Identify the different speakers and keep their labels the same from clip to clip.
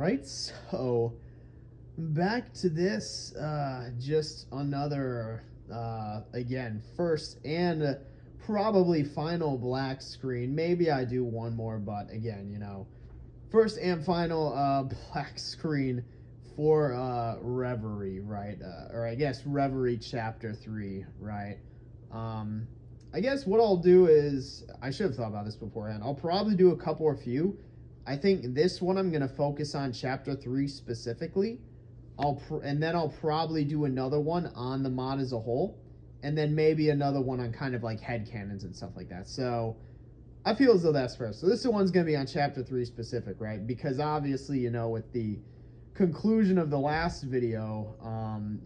Speaker 1: right, so back to this, just another, again, first and probably final black screen. Maybe I do one more, but again, first and final black screen for Reverie, right? Or I guess Reverie Chapter 3, right? I guess what I'll do is, I should have thought about this beforehand. I'll probably do a couple or few. I think this one I'm going to focus on Chapter 3 specifically. And then I'll probably do another one on the mod as a whole. And then maybe another one on kind of like headcanons and stuff like that. So I feel as though that's fair. So this one's going to be on Chapter 3 specific, right? Because obviously, with the conclusion of the last video,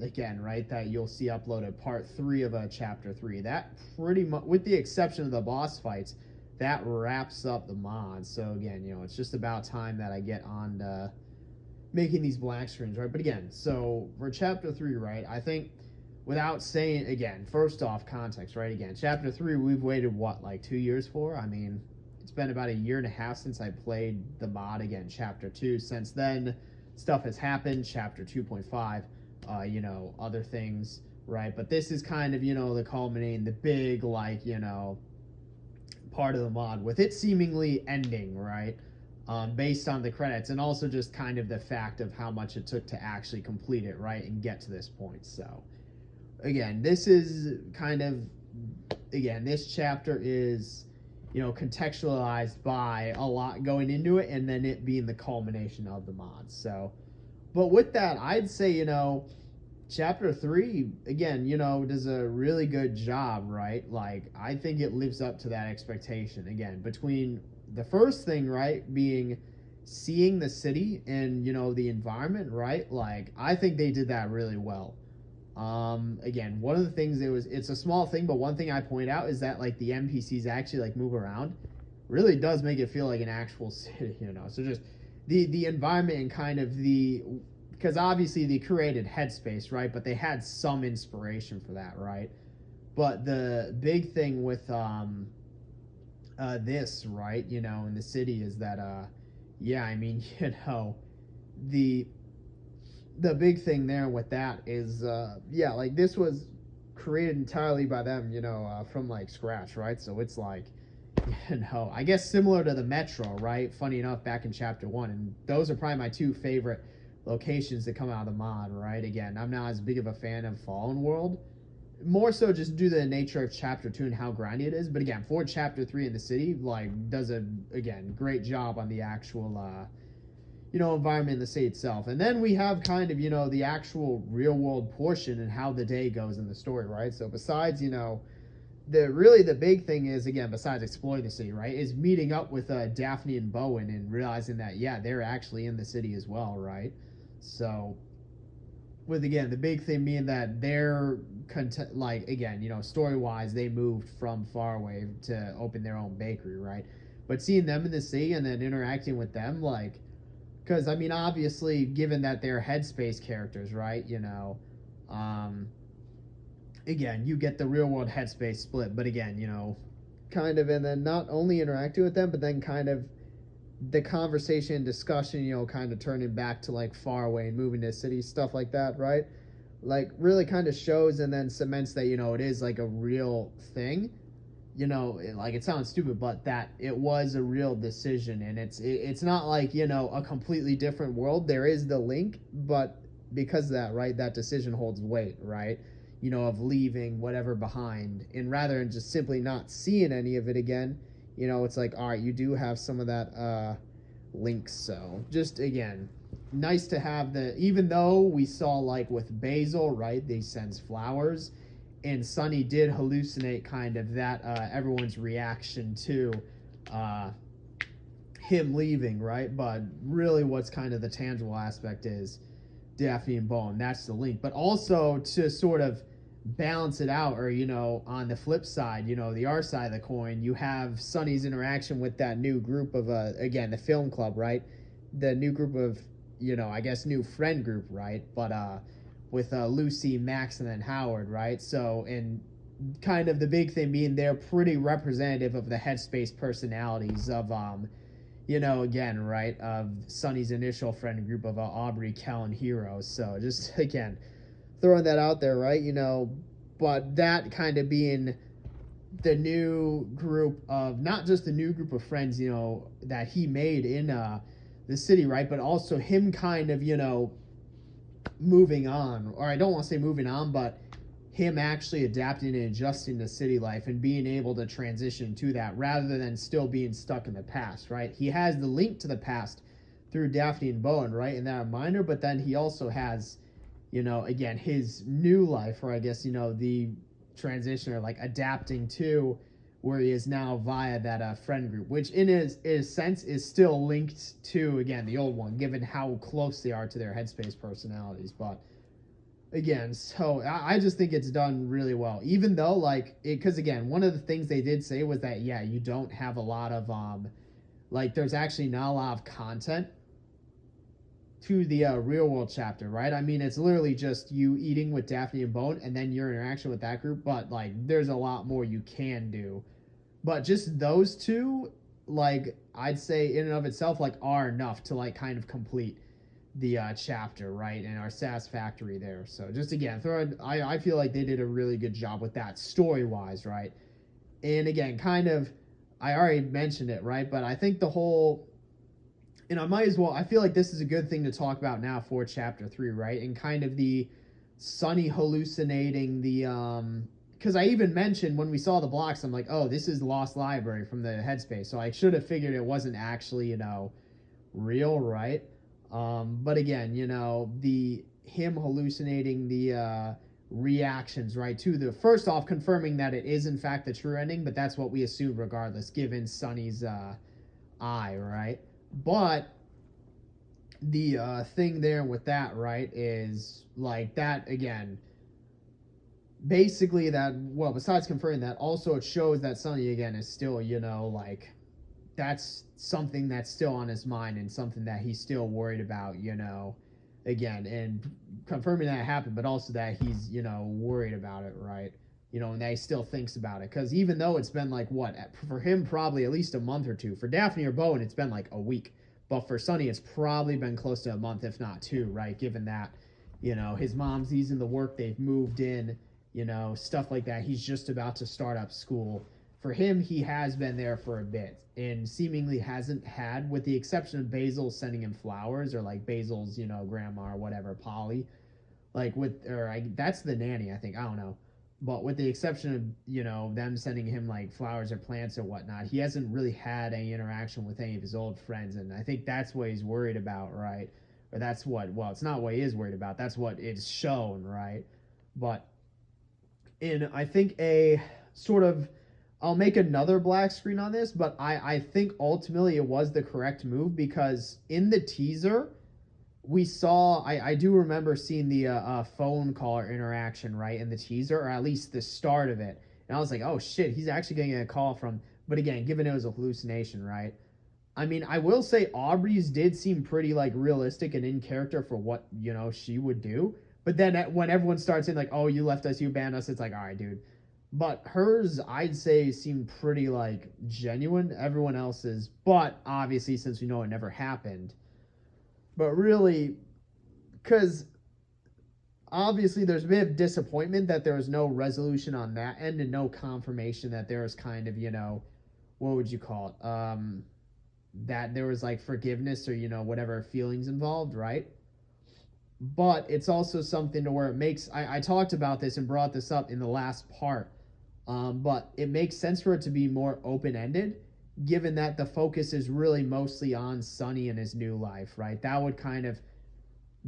Speaker 1: again, right, that you'll see uploaded, part 3 of Chapter 3, that pretty much, with the exception of the boss fights, that wraps up the mod. So again, it's just about time that I get on to making these black screens, right? But again, so for Chapter 3, right, I think without saying, again, first off, context, right? Again, Chapter 3, we've waited, what, like 2 years for? I mean, it's been about a year and a half since I played the mod. Again, Chapter 2. Since then, stuff has happened. Chapter 2.5, other things, right? But this is kind of, the culminating, the big, like, part of the mod, with it seemingly ending, right? Based on the credits, and also just kind of the fact of how much it took to actually complete it, right? And get to this point. So again, this is kind of, this chapter is, contextualized by a lot going into it, and then it being the culmination of the mod. So, but with that, I'd say, Chapter 3, again, does a really good job, right? Like, I think it lives up to that expectation. Again, between the first thing, right, being seeing the city and, the environment, right? Like, I think they did that really well. Again, one of the things it's a small thing, but one thing I point out is that, like, the NPCs actually, like, move around. Really does make it feel like an actual city, So just the environment and kind of because obviously they created Headspace, right? But they had some inspiration for that, right? But the big thing with this, right, in the city is that, I mean, the big thing there with that is, like, this was created entirely by them, from, like, scratch, right? So it's like, I guess similar to the Metro, right? Funny enough, back in Chapter 1, and those are probably my two favorite locations that come out of the mod, right? Again, I'm not as big of a fan of Fallen World, more so just due to the nature of Chapter 2 and how grindy it is. But again, for Chapter 3 in the city, like, does a, again, great job on the actual, environment in the city itself. And then we have kind of, the actual real world portion and how the day goes in the story, right? So besides, the big thing is, again, besides exploring the city, right, is meeting up with Daphne and Bowen and realizing that, they're actually in the city as well, right? So with, again, the big thing being that they're, like, again, story-wise, they moved from Faraway to open their own bakery, right? But seeing them in the city and then interacting with them, like, because, I mean, obviously, given that they're Headspace characters, right, again, you get the real-world Headspace split, but again, kind of, and then not only interacting with them, but then kind of the conversation and discussion, kind of turning back to, like, Faraway and moving to city, stuff like that, right? Like, really kind of shows and then cements that, it is, like, a real thing. Like, it sounds stupid, but that it was a real decision, and it's not like, a completely different world. There is the link, but because of that, right, that decision holds weight, right? Of leaving whatever behind, and rather than just simply not seeing any of it again, it's like, all right, you do have some of that link. So just, again, nice to have even though we saw, like, with Basil, right, they sends flowers, and Sunny did hallucinate kind of that everyone's reaction to him leaving, right? But really what's kind of the tangible aspect is Daphne and Bowen. That's the link. But also to sort of balance it out, or, on the flip side, the R side of the coin, you have Sunny's interaction with that new group of, again, the film club, right? The new group of, I guess new friend group, right? But with Lucy, Max, and then Howard, right? So, and kind of the big thing being they're pretty representative of the Headspace personalities of, again, right, of Sunny's initial friend group of Aubrey, Kel, and Hero. So just again, throwing that out there, right? But that kind of being the new group of, not just the new group of friends, that he made in the city, right? But also him kind of, moving on, or I don't want to say moving on, but him actually adapting and adjusting to city life and being able to transition to that rather than still being stuck in the past, right? He has the link to the past through Daphne and Bowen, right? In that reminder, but then he also has, again, his new life, or I guess, the transition or like adapting to where he is now via that friend group, which in his sense is still linked to, again, the old one, given how close they are to their headspace personalities. But again, so I just think it's done really well, even though because again, one of the things they did say was that, yeah, you don't have a lot of there's actually not a lot of content to the real world chapter, right? I mean, it's literally just you eating with Daphne and Bone and then your interaction with that group, but there's a lot more you can do. But just those two, I'd say in and of itself, are enough to kind of complete the chapter, right, and are satisfactory there. So just again, I feel like they did a really good job with that story wise, right? And again, kind of, I already mentioned it, right? But I think the whole, and I feel like this is a good thing to talk about now for chapter 3, right? And kind of the Sunny hallucinating the because I even mentioned when we saw the blocks, I'm like, oh, this is Lost Library from the Headspace, so I should have figured it wasn't actually real, right? But again, the him hallucinating the reactions, right, to the, first off, confirming that it is in fact the true ending, but that's what we assume regardless, given Sunny's eye, right? But the thing there with that, right, is that again, basically that, well, besides confirming that, also it shows that Sunny again is still, that's something that's still on his mind and something that he's still worried about, again, and confirming that it happened, but also that he's, worried about it, right? And that he still thinks about it. Because even though it's been for him, probably at least a month or two. For Daphne or Bowen, it's been a week. But for Sunny, it's probably been close to a month, if not two, right? Given that, his mom's easing the work, they've moved in, stuff like that. He's just about to start up school. For him, he has been there for a bit and seemingly hasn't had, with the exception of Basil sending him flowers, or Basil's, grandma or whatever, Polly, that's the nanny, I think. I don't know. But with the exception of, them sending him flowers or plants or whatnot, he hasn't really had any interaction with any of his old friends. And I think that's what he's worried about, right? Or that's what, well, it's not what he is worried about. That's what is shown, right? But I think a sort of, I'll make another black screen on this, but I think ultimately it was the correct move, because in the teaser, we saw, I do remember seeing the phone caller interaction, right, in the teaser, or at least the start of it. And I was like, oh shit, he's actually getting a call from, but again, given it was a hallucination, right? I mean, I will say Aubrey's did seem pretty realistic and in character for what, she would do. But then when everyone starts saying oh, you left us, you banned us, it's all right, dude. But hers, I'd say, seemed pretty genuine. Everyone else's, but obviously, since we know it never happened. But really, because obviously there's a bit of disappointment that there was no resolution on that end and no confirmation that there was kind of, what would you call it? That there was forgiveness or, whatever feelings involved, right? But it's also something to where it makes, I talked about this and brought this up in the last part, but it makes sense for it to be more open-ended, given that the focus is really mostly on Sunny and his new life, right? That would kind of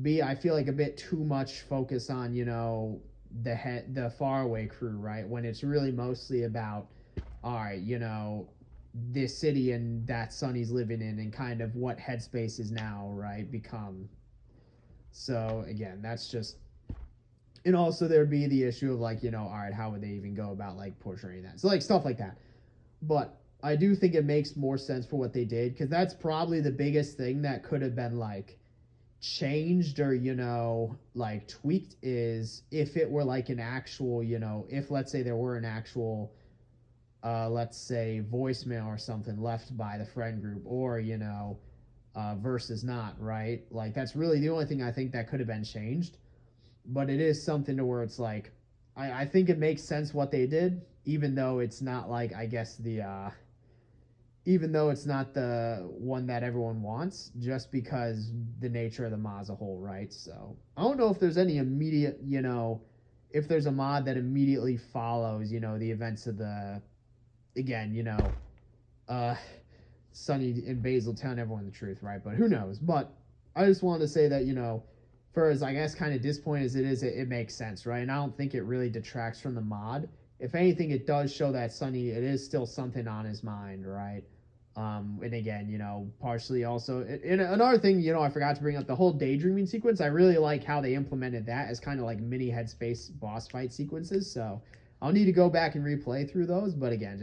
Speaker 1: be, I feel a bit too much focus on, the faraway crew, right? When it's really mostly about, all right, this city and that Sunny's living in and kind of what Headspace is now, right, become. So again, that's just, and also there'd be the issue of all right, how would they even go about portraying that? So stuff like that. But I do think it makes more sense for what they did, because that's probably the biggest thing that could have been changed or tweaked, is if it were an actual, if let's say there were an actual let's say voicemail or something left by the friend group, or versus not, right? Like that's really the only thing I think that could have been changed. But it is something to where it's like, I think it makes sense what they did, even though it's not like, I guess the even though it's not the one that everyone wants, just because the nature of the mod as a whole, right? So I don't know if there's any immediate, if there's a mod that immediately follows, the events of the, again, uh, Sunny in Basil telling everyone the truth, right? But who knows? But I just wanted to say that, for as I guess kind of disappointing as it is, it makes sense, right? And I don't think it really detracts from the mod. If anything, it does show that Sunny, it is still something on his mind, right? And again, partially also, and another thing, I forgot to bring up the whole daydreaming sequence. I really like how they implemented that as kind of like mini headspace boss fight sequences. So I'll need to go back and replay through those. But again,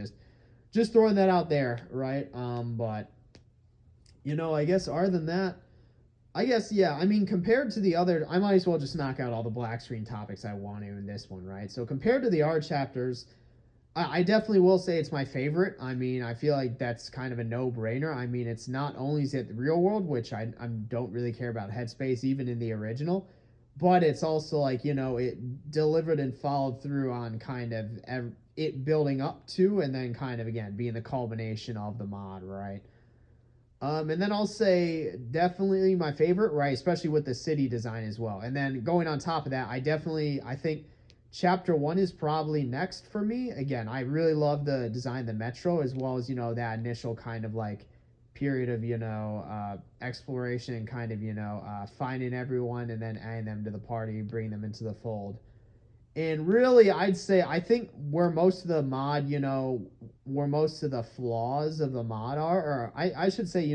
Speaker 1: just throwing that out there, right? But I guess other than that, I guess, yeah, I mean, compared to the other, I might as well just knock out all the black screen topics I want to in this one, right? So compared to the art chapters, I definitely will say it's my favorite. I mean, I feel like that's kind of a no-brainer. I mean, it's not only is it the real world, which I don't really care about Headspace, even in the original, but it's also like, it delivered and followed through on kind of it building up to, and then kind of, again, being the culmination of the mod, right? And then I'll say definitely my favorite, right? Especially with the city design as well. And then going on top of that, I think Chapter 1 is probably next for me. Again, I really love the design of the Metro, as well as, that initial kind of like period of, exploration and kind of, finding everyone and then adding them to the party, bringing them into the fold. And really, I'd say, I think where most of the mod, where most of the flaws of the mod are, or I should say,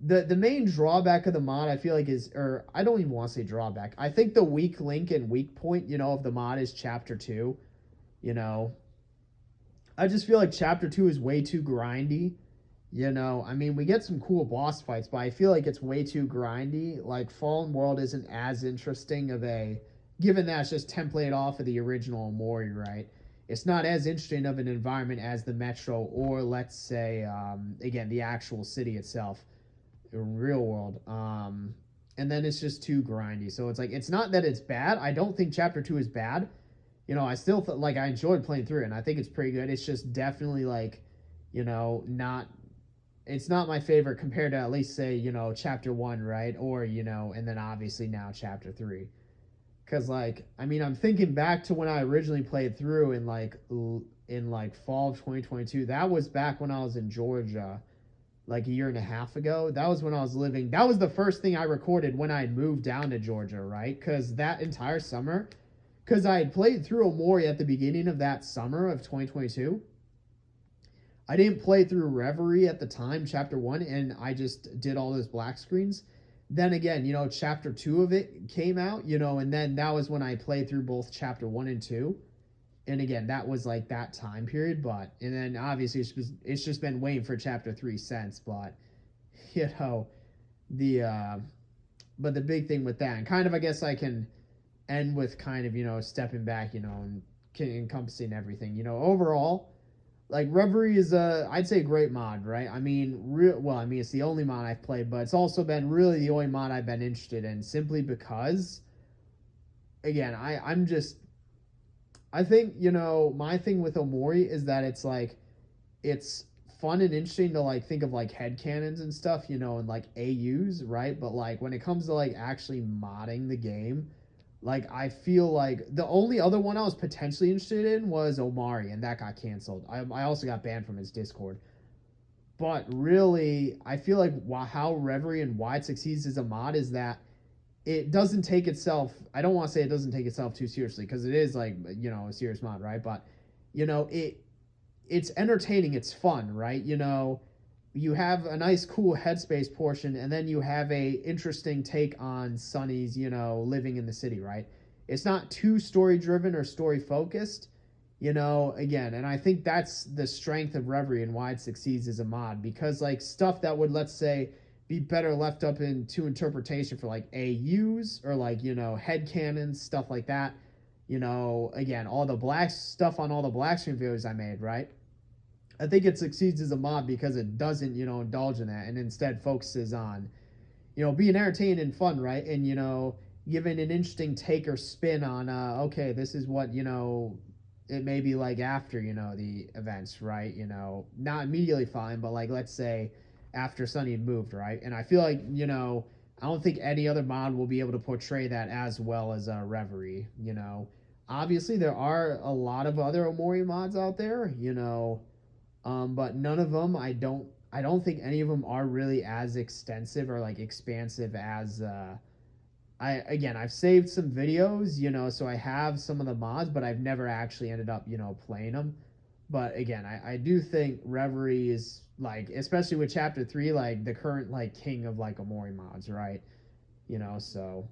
Speaker 1: the main drawback of the mod, I feel like or I don't even want to say drawback. I think the weak link and weak point, of the mod is Chapter 2. I just feel like Chapter 2 is way too grindy. I mean, we get some cool boss fights, but I feel like it's way too grindy. Like, Fallen World isn't as interesting of a, given that it's just template off of the original Omori, right? It's not as interesting of an environment as the Metro, or let's say, again, the actual city itself, real world. And then it's just too grindy. So it's like, it's not that it's bad. I don't think Chapter 2 is bad. I still like, I enjoyed playing through it, and I think it's pretty good. It's just definitely like, not, it's not my favorite compared to at least say, Chapter 1, right? Or, and then obviously now Chapter 3. Because, like, I mean, I'm thinking back to when I originally played through in fall of 2022. That was back when I was in Georgia, like a year and a half ago. That was when I was living. That was the first thing I recorded when I had moved down to Georgia, right? Because that entire summer, because I had played through Omori at the beginning of that summer of 2022. I didn't play through Reverie at the time, Chapter 1, and I just did all those black screens. Then again, Chapter 2 of it came out, and then that was when I played through both Chapter 1 and 2. And again, that was like that time period, and then obviously it's just been waiting for Chapter 3 since, but, but the big thing with that, and kind of, I guess I can end with kind of, stepping back, and encompassing everything, overall, like, Reverie is I'd say a great mod, right? I mean, it's the only mod I've played, but it's also been really the only mod I've been interested in, simply because, again, I think, my thing with Omori is that it's like, it's fun and interesting to like think of like headcanons and stuff, and like AUs, right? But like when it comes to like actually modding the game, like, I feel like the only other one I was potentially interested in was Omori, and that got canceled. I also got banned from his Discord. But really, I feel like how Reverie and why it succeeds as a mod is that it doesn't take itself, I don't want to say it doesn't take itself too seriously, because it is like, a serious mod, right? But, it's entertaining, it's fun, right? You have a nice, cool headspace portion, and then you have a interesting take on Sunny's, living in the city, right? It's not too story-driven or story-focused, again, and I think that's the strength of Reverie and why it succeeds as a mod, because, like, stuff that would, let's say, be better left up into interpretation for, like, AUs, or, like, headcanons, stuff like that, again, all the black stuff on all the black screen videos I made, right? I think it succeeds as a mod because it doesn't, indulge in that and instead focuses on, being entertaining and fun, right? And, giving an interesting take or spin on, okay, this is what, it may be like after, the events, right? Not immediately fine, but like, let's say after Sunny had moved, right? And I feel like, I don't think any other mod will be able to portray that as well as Reverie, Obviously, there are a lot of other Omori mods out there, but none of them I don't think any of them are really as extensive or like expansive as I've saved some videos, so I have some of the mods, but I've never actually ended up, playing them. But again, I do think Reverie is like, especially with chapter 3, like the current like king of like Omori mods, right? So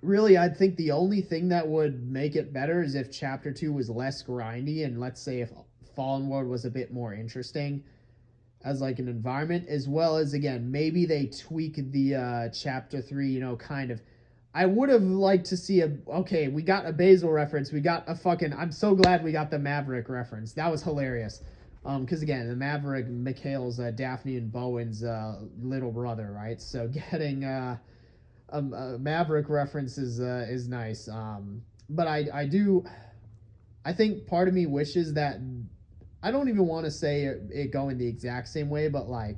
Speaker 1: really I think the only thing that would make it better is if chapter 2 was less grindy, and let's say if Fallen World was a bit more interesting as like an environment, as well as again maybe they tweak the chapter 3, kind of. I would have liked to see okay, we got a Basil reference, we got a fucking, I'm so glad we got the Maverick reference. That was hilarious. Because again, the Maverick, Mikhail's Daphne and Bowen's little brother, right? So getting a Maverick reference is nice. But I think part of me wishes that, I don't even want to say it going the exact same way, but like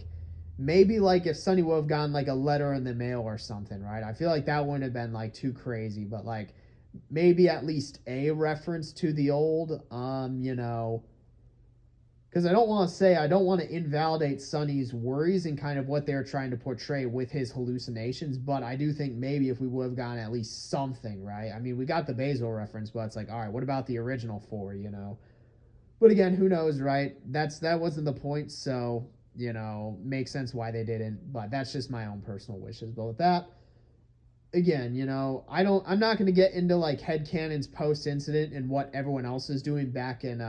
Speaker 1: maybe like if Sunny would have gotten like a letter in the mail or something, right? I feel like that wouldn't have been like too crazy, but like maybe at least a reference to the old, because I don't want to invalidate Sunny's worries and kind of what they're trying to portray with his hallucinations, but I do think maybe if we would have gotten at least something, right? I mean, we got the Basil reference, but it's like, all right, what about the original 4, But again, who knows, right? That wasn't the point, so makes sense why they didn't. But that's just my own personal wishes. But with that, again, I'm not going to get into like headcanons post incident and what everyone else is doing back in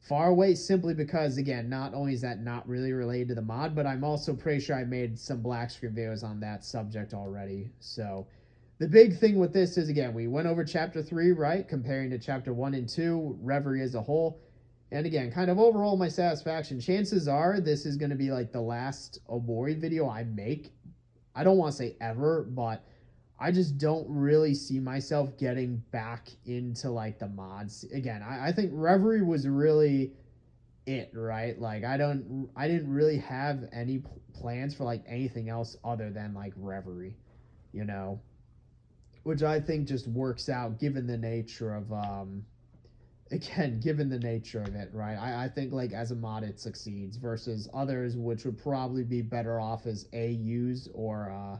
Speaker 1: Far Away, simply because again, not only is that not really related to the mod, but I'm also pretty sure I made some black screen videos on that subject already. So the big thing with this is, again, we went over chapter 3, right, comparing to chapter 1 and 2, Reverie as a whole. And again, kind of overall my satisfaction, chances are this is going to be like the last Omori video I make. I don't want to say ever, but I just don't really see myself getting back into like the mods. Again, I think Reverie was really it, right? Like I didn't really have any plans for like anything else other than like Reverie, which I think just works out given the nature of again, given the nature of it, right? I think like as a mod it succeeds versus others which would probably be better off as AUs or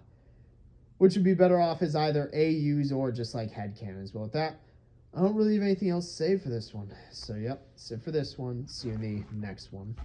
Speaker 1: which would be better off as either AUs or just like headcanons. But with that, I don't really have anything else to say for this one. So yep, that's it for this one. See you in the next one.